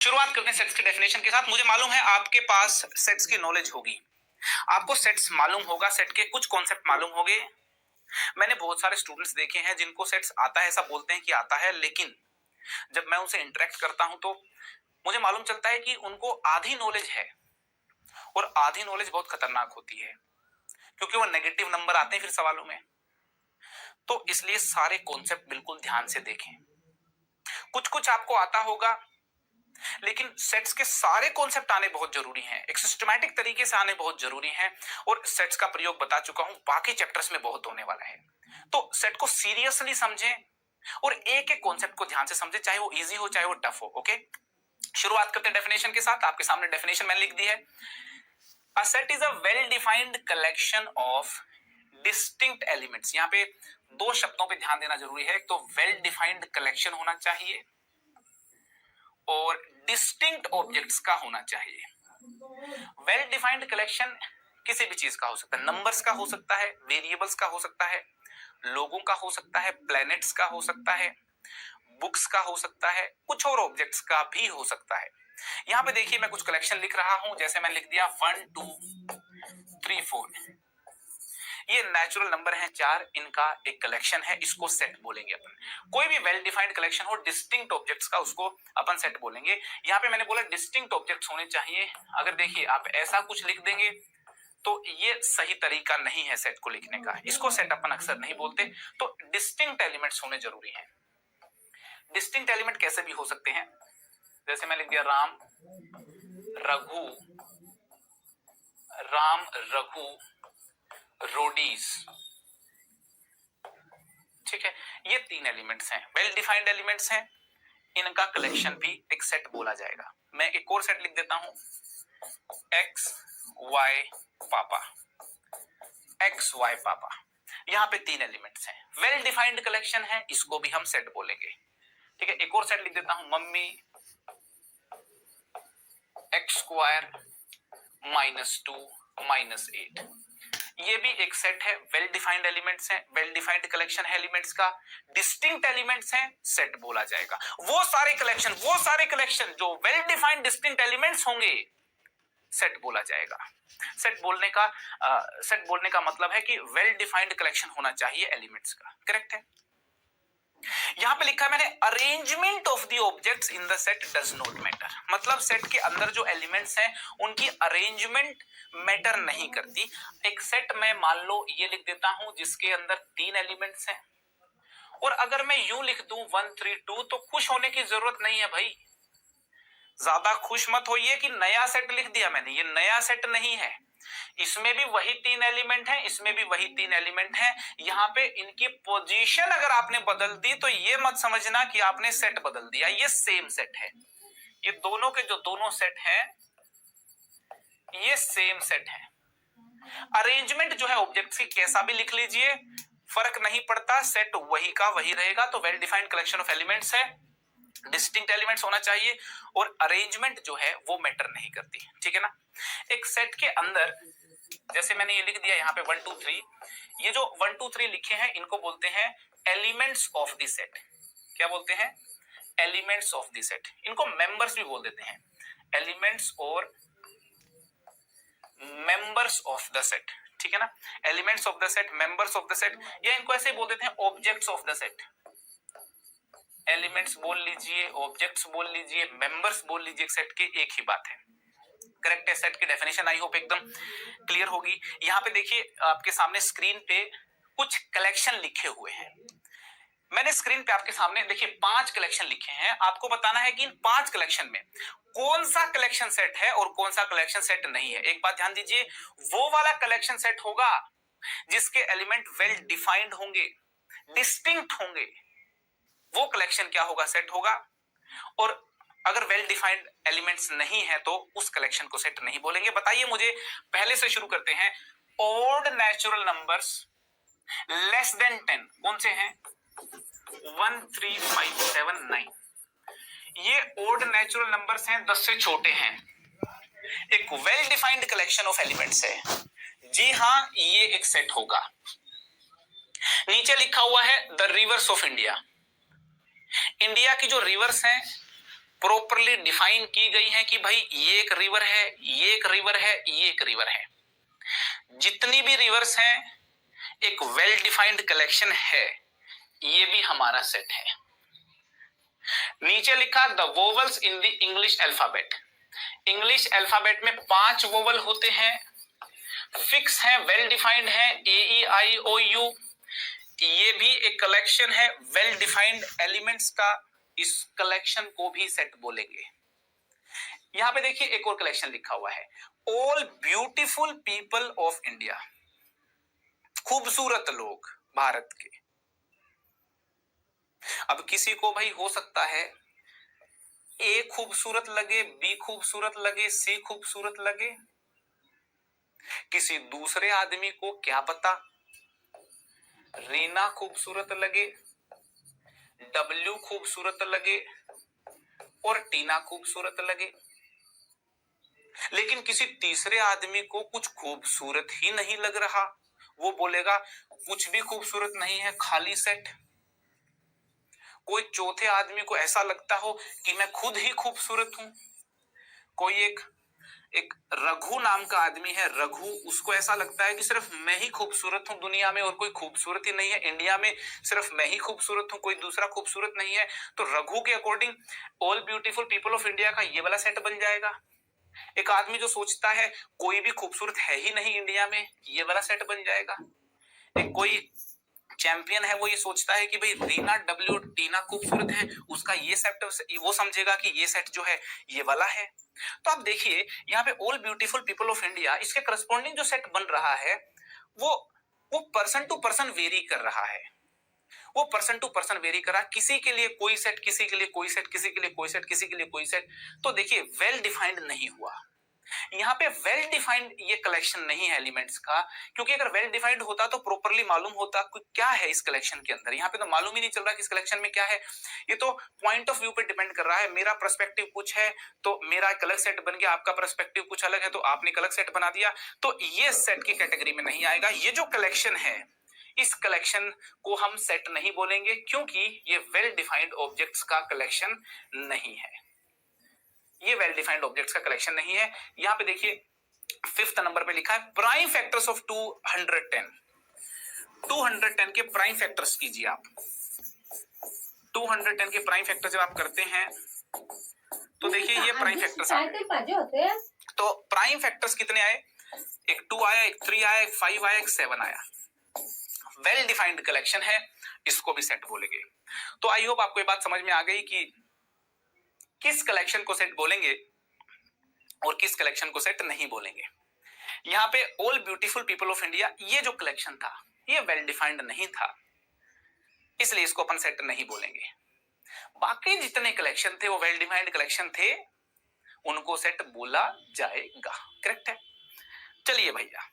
शुरुआत करते हैं सेट्स की डेफिनेशन के साथ। मुझे मालूम है आपके पास सेट्स की नॉलेज होगी, आपको सेट्स मालूम होगा, सेट के कुछ कॉन्सेप्ट मालूम होंगे। मैंने बहुत सारे स्टूडेंट्स देखे हैं जिनको सेट्स आता है, ऐसा बोलते हैं कि आता है, लेकिन जब मैं उनसे इंटरेक्ट करता हूं तो मुझे मालूम चलता है कि उनको आधी नॉलेज है और आधी नॉलेज बहुत खतरनाक होती है, क्योंकि वो नेगेटिव नंबर आते हैं फिर सवालों में। तो इसलिए सारे कॉन्सेप्ट बिल्कुल ध्यान से देखें। कुछ कुछ आपको आता होगा, लेकिन सेट्स के सारे कॉन्सेप्ट आने बहुत जरूरी हैं, एक सिस्टमैटिक तरीके से आने बहुत जरूरी हैं। और सेट्स का प्रयोग बता चुका हूं, बाकी चैप्टर्स में बहुत होने वाला है। तो सेट को सीरियसली समझें और एक एक कॉन्सेप्ट को ध्यान से समझें, चाहे वो इजी हो चाहे वो टफ हो। ओके, शुरुआत करते हैं डेफिनेशन के साथ। आपके सामने डेफिनेशन मैंने लिख दी है। A set is a well defined collection of distinct elements. यहां पे दो शब्दों पे ध्यान देना जरूरी है। एक तो वेल डिफाइंड कलेक्शन होना चाहिए और डिस्टिंक्ट ऑब्जेक्ट्स का होना चाहिए। वेल डिफाइंड कलेक्शन किसी भी चीज का हो सकता है, नंबर्स का हो सकता है, वेरिएबल्स का हो सकता है, लोगों का हो सकता है, प्लैनेट्स का हो सकता है, बुक्स का हो सकता है, कुछ और ऑब्जेक्ट्स का भी हो सकता है। यहां पे देखिए मैं कुछ कलेक्शन लिख रहा हूं, जैसे मैं लिख दिया 1 2 3 4। ये नेचुरल नंबर है 4, इनका एक कलेक्शन है, इसको सेट बोलेंगे अपन। कोई भी वेल डिफाइंड कलेक्शन हो डिस्टिंक्ट ऑब्जेक्ट्स का, उसको अपन सेट बोलेंगे। यहाँ पे मैंने बोला डिस्टिंक्ट ऑब्जेक्ट्स होने चाहिए। अगर देखिए आप ऐसा कुछ लिख देंगे तो ये सही तरीका नहीं है सेट को लिखने का, इसको सेट अपन अक्सर नहीं बोलते। तो डिस्टिंक्ट एलिमेंट्स होने जरूरी हैं। डिस्टिंक्ट एलिमेंट कैसे भी हो सकते हैं, जैसे मैं लिख दिया राम रघु, राम रघु रोडीज। ठीक है, ये 3 एलिमेंट्स हैं, वेल डिफाइंड एलिमेंट्स हैं, इनका कलेक्शन भी एक सेट बोला जाएगा। मैं एक और सेट लिख देता हूं, एक्स वाई पापा, एक्स वाई पापा। यहां पे 3 एलिमेंट्स हैं, वेल डिफाइंड कलेक्शन है, इसको भी हम सेट बोलेंगे। ठीक है, एक और सेट लिख देता हूं, मम्मी एक्स स्क्वायर -2 -8। ये भी एक सेट है, वेल डिफाइंड एलिमेंट्स हैं, वेल डिफाइंड कलेक्शन है एलिमेंट्स का, डिस्टिंक्ट एलिमेंट्स हैं, सेट बोला जाएगा। वो सारे कलेक्शन जो वेल डिफाइंड डिस्टिंक्ट एलिमेंट्स होंगे, सेट बोला जाएगा। सेट बोलने का मतलब है कि वेल डिफाइंड कलेक्शन होना चाहिए एलिमेंट्स का। करेक्ट है। यहां पे लिखा है मैंने, arrangement of the objects in the set does not matter. मतलब सेट के अंदर जो एलिमेंट्स हैं उनकी अरेंजमेंट मैटर नहीं करती। एक सेट में मान लो ये लिख देता हूं जिसके अंदर 3 एलिमेंट्स हैं, और अगर मैं यूं लिख दूं 1 3 2, तो खुश होने की जरूरत नहीं है भाई, ज्यादा खुश मत होइए कि नया सेट लिख दिया मैंने। ये नया सेट नहीं है, इसमें भी वही 3 एलिमेंट हैं, इसमें भी वही 3 एलिमेंट हैं। यहां पे इनकी पोजीशन अगर आपने बदल दी तो ये मत समझना कि आपने सेट बदल दिया, ये सेम सेट है। ये दोनों के जो दोनों सेट हैं ये सेम सेट है। अरेंजमेंट जो है ऑब्जेक्ट्स की कैसा भी लिख लीजिए, फर्क नहीं पड़ता, सेट वही का वही रहेगा। तो well defined collection of elements है, डिस्टिंक्ट एलिमेंट्स होना चाहिए, और अरेंजमेंट जो है वो मैटर नहीं करती। ठीक है ना। एक सेट के अंदर जैसे मैंने ये लिख दिया यहाँ पे 1 2 3, ये जो 1 2 3 लिखे हैं इनको बोलते हैं एलिमेंट्स ऑफ द सेट। क्या बोलते हैं? Elements of the set. इनको मेंबर्स भी बोल देते हैं, एलिमेंट्स और मेंबर्स ऑफ द सेट। ठीक है ना, elements of the set, members of the set, या इनको ऐसे बोल देते हैं objects of the set. Elements बोल लीजिए, ऑब्जेक्ट्स बोल लीजिए, मेंबर्स बोल लीजिए, सेट के एक ही बात है। करेक्ट है। सेट की डेफिनेशन आई होप एकदम क्लियर होगी। यहां पे देखिए आपके सामने स्क्रीन पे कुछ कलेक्शन लिखे हुए हैं। मैंने स्क्रीन पे आपके सामने देखिए 5 कलेक्शन लिखे हैं। आपको बताना है कि इन 5 कलेक्शन में कौन सा कलेक्शन सेट है और कौन सा कलेक्शन सेट नहीं है। एक बात ध्यान दीजिए, वो वाला कलेक्शन सेट होगा जिसके एलिमेंट वेल डिफाइंड होंगे, डिस्टिंक्ट होंगे, वो कलेक्शन क्या होगा? सेट होगा। और अगर वेल डिफाइंड एलिमेंट्स नहीं है तो उस कलेक्शन को सेट नहीं बोलेंगे। बताइए मुझे, पहले से शुरू करते हैं। Odd natural numbers less than 10 कौन से हैं? 1 3 5 7 9। ये ऑड नेचुरल नंबर्स हैं, 10 से छोटे हैं। एक well defined collection of elements है। जी हां, ये एक सेट होगा। नीचे लिखा हुआ है the reverse of India. India की जो रिवर्स हैं प्रॉपरली डिफाइन की गई हैं कि भाई ये एक रिवर है, ये एक रिवर है, ये एक रिवर है। जितनी भी रिवर्स हैं एक वेल डिफाइंड कलेक्शन है, ये भी हमारा सेट है। नीचे लिखा the vowels in the English alphabet. English alphabet में 5 वोवल होते हैं, फिक्स है, वेल डिफाइंड है, ए ई आई ओ यू। ये भी एक कलेक्शन है वेल डिफाइंड एलिमेंट्स का, इस कलेक्शन को भी सेट बोलेंगे। यहां पे देखिए एक और कलेक्शन लिखा हुआ है, all beautiful people of India, खूबसूरत लोग भारत के। अब किसी को भाई हो सकता है ए खूबसूरत लगे, बी खूबसूरत लगे, सी खूबसूरत लगे, किसी दूसरे आदमी को क्या पता रीना खूबसूरत लगे, डब्ल्यू खूबसूरत लगे और टीना खूबसूरत लगे, लेकिन किसी तीसरे आदमी को कुछ खूबसूरत ही नहीं लग रहा, वो बोलेगा कुछ भी खूबसूरत नहीं है, खाली सेट। कोई चौथे आदमी को ऐसा लगता हो कि मैं खुद ही खूबसूरत हूं। कोई एक रघु नाम का आदमी है, रघु, उसको ऐसा लगता है कि सिर्फ मैं ही खूबसूरत हूं दुनिया में और कोई खूबसूरत ही नहीं है, इंडिया में सिर्फ मैं ही खूबसूरत हूं, कोई दूसरा खूबसूरत नहीं है। तो रघु के according all beautiful people of India का ये वाला सेट बन जाएगा। एक आदमी जो सोचता है कोई भी खूबसूरत है ही नहीं इंडिया में, ये वाला सेट बन जाएगा। एक कोई चैंपियन है, वो ये सोचता है कि भाई रीना, डब्ल्यू, टीना खूबसूरत है, उसका ये सेट, वो समझेगा कि ये सेट जो है ये वाला है। तो आप देखिए यहाँ पे all beautiful people of India, इसके करस्पॉन्डिंग जो सेट बन रहा है वो पर्सन टू पर्सन वेरी कर रहा है, वो पर्सन टू पर्सन वेरी कर रहा है। किसी के लिए कोई सेट, किसी के लिए कोई सेट, किसी के लिए कोई सेट, किसी के लिए कोई सेट। तो देखिए वेल डिफाइंड नहीं हुआ यहाँ पे, वेल डिफाइंड ये कलेक्शन नहीं है एलिमेंट्स का, क्योंकि अगर वेल डिफाइंड होता तो प्रॉपरली मालूम होता कि क्या है इस कलेक्शन के अंदर। यहाँ पे तो मालूम ही नहीं चल रहा कि इस कलेक्शन में क्या है। ये तो पॉइंट ऑफ व्यू पे डिपेंड कर रहा है, मेरा पर्सपेक्टिव कुछ है तो मेरा एक अलग सेट बन गया, आपका पर्सपेक्टिव कुछ अलग है तो आपने एक अलग सेट बना दिया, तो ये सेट की कैटेगरी में नहीं आएगा। ये जो कलेक्शन है इस कलेक्शन को हम सेट नहीं बोलेंगे, क्योंकि ये वेल डिफाइंड ऑब्जेक्ट्स का कलेक्शन नहीं है, ये वेल डिफाइंड ऑब्जेक्ट्स का कलेक्शन नहीं है। यहां पे देखिए 5th नंबर पे लिखा है प्राइम फैक्टर्स ऑफ 210। 210 के प्राइम फैक्टर्स कीजिए आप। 210 के प्राइम फैक्टर जब आप करते हैं तो देखिए ये प्राइम फैक्टर्स आए। तो प्राइम फैक्टर्स कितने आए, एक 2 आया, एक 3 आया, एक 5 आया, एक 7 आया। वेल डिफाइंड कलेक्शन है, इसको भी सेट बोलेंगे। तो आई होप आपको ये बात समझ में आ गई कि किस कलेक्शन को सेट बोलेंगे और किस कलेक्शन को सेट नहीं बोलेंगे। यहाँ पे all beautiful people of India, ये जो कलेक्शन था ये वेल डिफाइंड नहीं था, इसलिए इसको अपन सेट नहीं बोलेंगे। बाकी जितने कलेक्शन थे वो वेल डिफाइंड कलेक्शन थे, उनको सेट बोला जाएगा। करेक्ट है। चलिए भैया